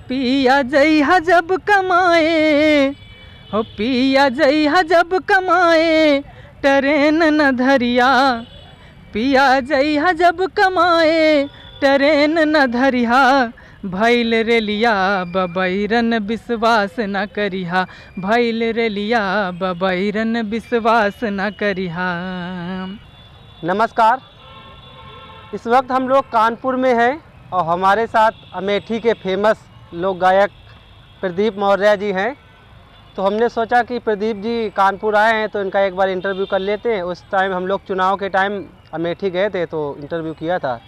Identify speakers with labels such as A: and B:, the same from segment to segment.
A: पिया जइहा जब कमाए, हो पिया जइहा जब कमाए, ट्रेन न धरिया। पिया जइहा जब कमाए, ट्रेन न धरिहा। भइल रेलिया बबैरन विश्वास न करिहा, भइल रेलिया बबैरन विश्वास न करिहा।
B: नमस्कार, इस वक्त हम लोग कानपुर में हैं और हमारे साथ अमेठी के फेमस लोक गायक प्रदीप मौर्य जी हैं। तो हमने सोचा कि प्रदीप जी कानपुर आए हैं तो इनका एक बार इंटरव्यू कर लेते हैं। उस टाइम हम लोग चुनाव के टाइम अमेठी गए थे तो इंटरव्यू किया था।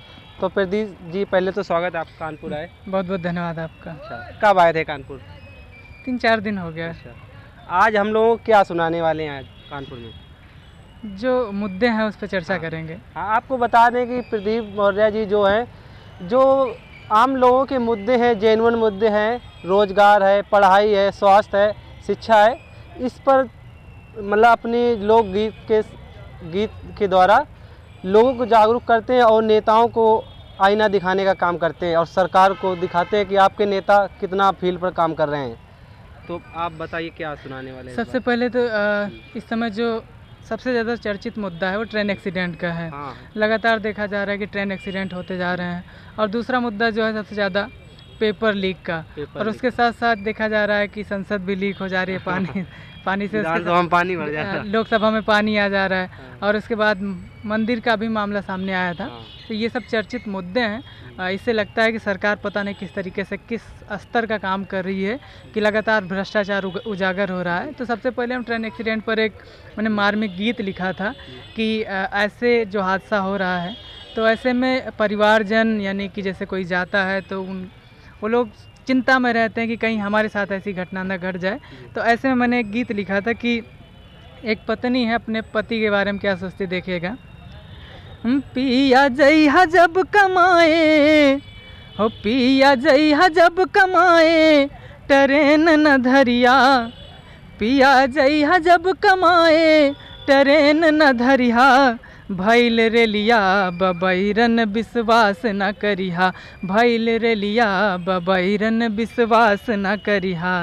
B: तो प्रदीप जी पहले तो स्वागत, आप कानपुर आए।
A: बहुत बहुत धन्यवाद आपका।
B: अच्छा, कब आए थे कानपुर?
A: 3-4 दिन हो गया।
B: अच्छा, आज हम लोग क्या सुनाने वाले हैं आज कानपुर में?
A: जो मुद्दे हैं उस पर चर्चा करेंगे।
B: हाँ, आपको बता दें कि प्रदीप मौर्य जी जो हैं, जो आम लोगों के मुद्दे हैं, जेन्युइन मुद्दे हैं, रोजगार है, पढ़ाई है, स्वास्थ्य है, शिक्षा है, इस पर मतलब अपनी गीत के द्वारा लोगों को जागरूक करते हैं और नेताओं को आईना दिखाने का काम करते हैं और सरकार को दिखाते हैं कि आपके नेता कितना फील्ड पर काम कर रहे हैं। तो आप बताइए क्या सुनाने वाले हैं?
A: सबसे पहले तो इस समय जो सबसे ज़्यादा चर्चित मुद्दा है वो ट्रेन एक्सीडेंट का है।
B: हाँ।
A: लगातार देखा जा रहा है कि ट्रेन एक्सीडेंट होते जा रहे हैं। और दूसरा मुद्दा जो है सबसे ज़्यादा पेपर लीक का, और उसके साथ साथ देखा जा रहा है कि संसद भी लीक हो जा रही है, पानी से
B: पानी भर जाता है,
A: लोकसभा में पानी आ जा रहा है। और उसके बाद मंदिर का भी मामला सामने आया था। तो ये सब चर्चित मुद्दे हैं। इससे लगता है कि सरकार पता नहीं किस तरीके से, किस स्तर का काम कर रही है कि लगातार भ्रष्टाचार उजागर हो रहा है। तो सबसे पहले हम ट्रेन एक्सीडेंट पर मैंने मार्मिक गीत लिखा था कि ऐसे जो हादसा हो रहा है तो ऐसे में परिवारजन, यानी कि जैसे कोई जाता है तो वो लोग चिंता में रहते हैं कि कहीं हमारे साथ ऐसी घटना न घट जाए। तो ऐसे में मैंने एक गीत लिखा था कि एक पत्नी है अपने पति के बारे में क्या सोचती, देखिएगा। पिया जइहा जब कमाए, हो पिया जइहा जब कमाए, ट्रेन न धरिया। पिया जइहा जब कमाए, ट्रेन न धरिहा। भइल रेलिया बबैरन विश्वास न करिहा, भइल रेलिया बबैरन विश्वास न करिहा।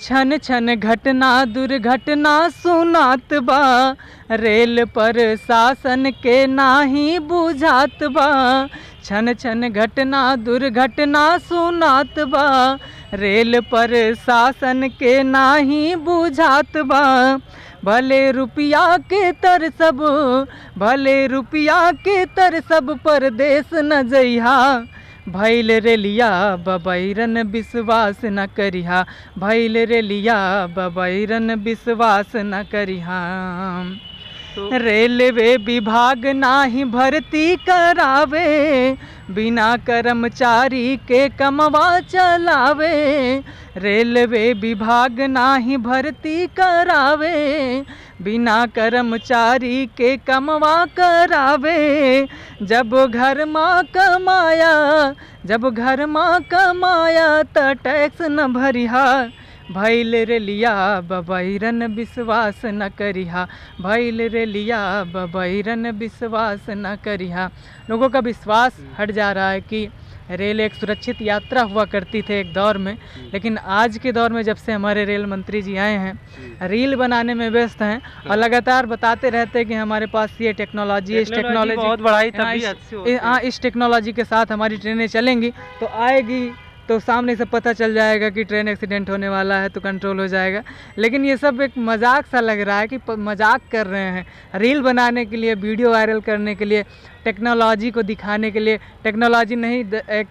A: छन छन घटना दुर्घटना सुनात बा, रेल पर शासन के नाही बुझात बा। छन छन घटना दुर्घटना सुनात बा, रेल पर शासन के नाही बुझात बा। भले रुपया के तर सब, भले रुपया के तर सब, परदेश न जइहा। भइल रेलिया बबैरन विश्वास न करिहा, भइल रेलिया बबैरन विश्वास न करिहा। रेलवे विभाग नाही भर्ती करावे, बिना कर्मचारी के कमवा चलावे। रेलवे विभाग नाही भर्ती करावे, बिना कर्मचारी के कमवा करावे। जब घर माँ कमाया, जब घर माँ कमाया त टैक्स न भरिहा। भइल रेलिया बबैरन विश्वास न करिहा, भइल रेलिया बबैरन विश्वास न करिहा। लोगों का विश्वास हट जा रहा है कि रेल एक सुरक्षित यात्रा हुआ करती थी एक दौर में, लेकिन आज के दौर में जब से हमारे रेल मंत्री जी आए हैं, रील बनाने में व्यस्त हैं और लगातार बताते रहते हैं कि हमारे पास ये टेक्नोलॉजी, इस टेक्नोलॉजी
B: बहुत बढ़ाई, तभी अच्छी होती है।
A: हाँ, इस टेक्नोलॉजी के साथ हमारी ट्रेनें चलेंगी तो आएगी तो सामने से पता चल जाएगा कि ट्रेन एक्सीडेंट होने वाला है तो कंट्रोल हो जाएगा। लेकिन ये सब एक मजाक सा लग रहा है कि मजाक कर रहे हैं, रील बनाने के लिए, वीडियो वायरल करने के लिए, टेक्नोलॉजी को दिखाने के लिए। टेक्नोलॉजी नहीं, एक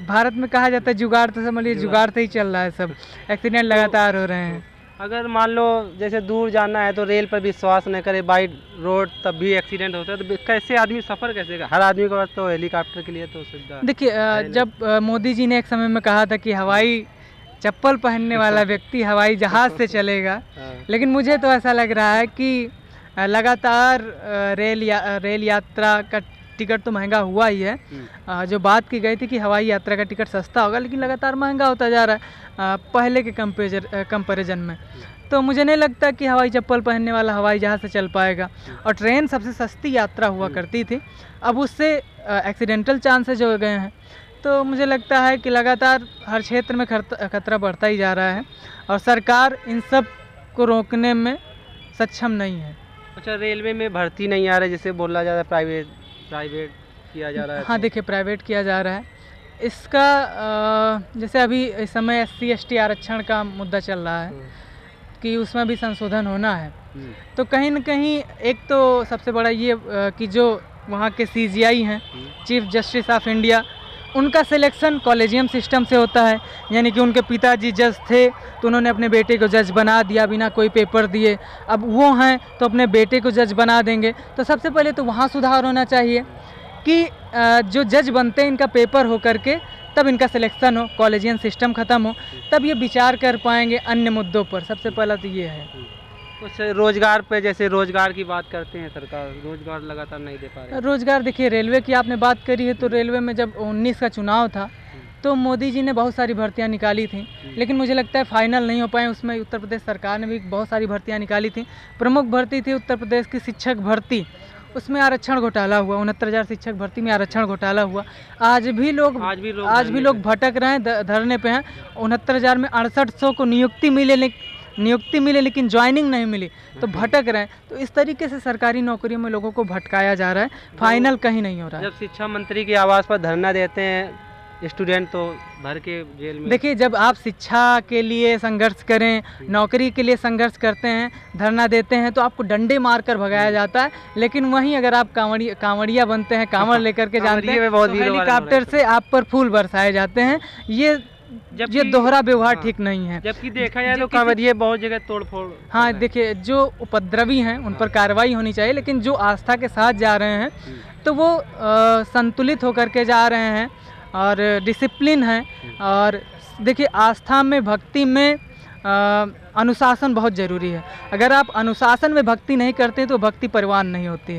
A: भारत में कहा जाता है जुगाड़, तो समझ लीजिए जुगाड़ से ही चल रहा है सब। एक्सीडेंट लगातार हो रहे हैं।
B: अगर मान लो जैसे दूर जाना है तो रेल पर विश्वास न करे, बाई रोड तब भी एक्सीडेंट होता है, तो कैसे आदमी सफ़र कैसे कर? हर आदमी के पास तो हेलीकॉप्टर के लिए तो सुविधा।
A: देखिए, जब मोदी जी ने एक समय में कहा था कि हवाई चप्पल पहनने वाला व्यक्ति हवाई जहाज़ से चलेगा, लेकिन मुझे तो ऐसा लग रहा है कि लगातार रेल यात्रा का टिकट तो महंगा हुआ ही है। जो बात की गई थी कि हवाई यात्रा का टिकट सस्ता होगा, लेकिन लगातार महंगा होता जा रहा है पहले के कंपैरिजन में। तो मुझे नहीं लगता कि हवाई चप्पल पहनने वाला हवाई जहाज़ से चल पाएगा। और ट्रेन सबसे सस्ती यात्रा हुआ करती थी, अब उससे एक्सीडेंटल चांसेस हो गए हैं। तो मुझे लगता है कि लगातार हर क्षेत्र में खतरा बढ़ता ही जा रहा है और सरकार इन सब को रोकने में सक्षम नहीं है।
B: अच्छा, रेलवे में भर्ती नहीं आ रहा है, जैसे बोला जा रहा है प्राइवेट किया जा रहा है।
A: हाँ, देखिए प्राइवेट किया जा रहा है। इसका जैसे अभी इस समय SC ST आरक्षण का मुद्दा चल रहा है कि उसमें भी संशोधन होना है। तो कहीं न कहीं एक तो सबसे बड़ा ये कि जो वहाँ के CJI हैं, चीफ जस्टिस ऑफ इंडिया, उनका सिलेक्शन कॉलेजियम सिस्टम से होता है, यानी कि उनके पिताजी जज थे तो उन्होंने अपने बेटे को जज बना दिया बिना कोई पेपर दिए। अब वो हैं तो अपने बेटे को जज बना देंगे। तो सबसे पहले तो वहाँ सुधार होना चाहिए कि जो जज बनते हैं इनका पेपर हो करके तब इनका सिलेक्शन हो, कॉलेजियन सिस्टम ख़त्म हो, तब ये विचार कर पाएंगे अन्य मुद्दों पर। सबसे पहला तो ये है।
B: कुछ रोजगार पे, जैसे रोजगार की बात करते हैं, सरकार रोजगार लगातार नहीं दे पा रही है।
A: रोजगार देखिए, रेलवे की आपने बात करी है तो रेलवे में जब 19 का चुनाव था तो मोदी जी ने बहुत सारी भर्तियां निकाली थी, लेकिन मुझे लगता है फाइनल नहीं हो पाए। उसमें उत्तर प्रदेश सरकार ने भी बहुत सारी भर्तियां निकाली थी। प्रमुख भर्ती थी उत्तर प्रदेश की शिक्षक भर्ती, उसमें आरक्षण घोटाला हुआ। 69,000 शिक्षक भर्ती में आरक्षण घोटाला हुआ। आज भी लोग भटक रहे हैं, धरने पे हैं। 69,000 में 6800 को नियुक्ति मिले लेकिन ज्वाइनिंग नहीं मिली, तो भटक रहे हैं। तो इस तरीके से सरकारी नौकरियों में लोगों को भटकाया जा रहा है, फाइनल कहीं नहीं हो रहा है।
B: जब शिक्षा मंत्री के आवास पर धरना देते हैं स्टूडेंट तो भर के जेल में।
A: देखिए, जब आप शिक्षा के लिए संघर्ष करें, नौकरी के लिए संघर्ष करते हैं, धरना देते हैं, तो आपको डंडे मारकर भगाया जाता है। लेकिन वहीं अगर आप कांवड़िया बनते हैं, कांवड़ लेकर के जानते हैं, तो हेलीकॉप्टर से आप पर फूल बरसाए जाते हैं। ये दोहरा व्यवहार ठीक नहीं है।
B: जबकि देखा जाए तो कांवड़िए बहुत जगह तोड़फोड़।
A: हाँ, देखिए, जो उपद्रवी हैं उन पर कार्रवाई होनी चाहिए, लेकिन जो आस्था के साथ जा रहे हैं तो वो संतुलित होकर के जा रहे हैं और डिसिप्लिन है। और देखिए, आस्था में, भक्ति में अनुशासन बहुत ज़रूरी है। अगर आप अनुशासन में भक्ति नहीं करते तो भक्ति परिवान नहीं होती है।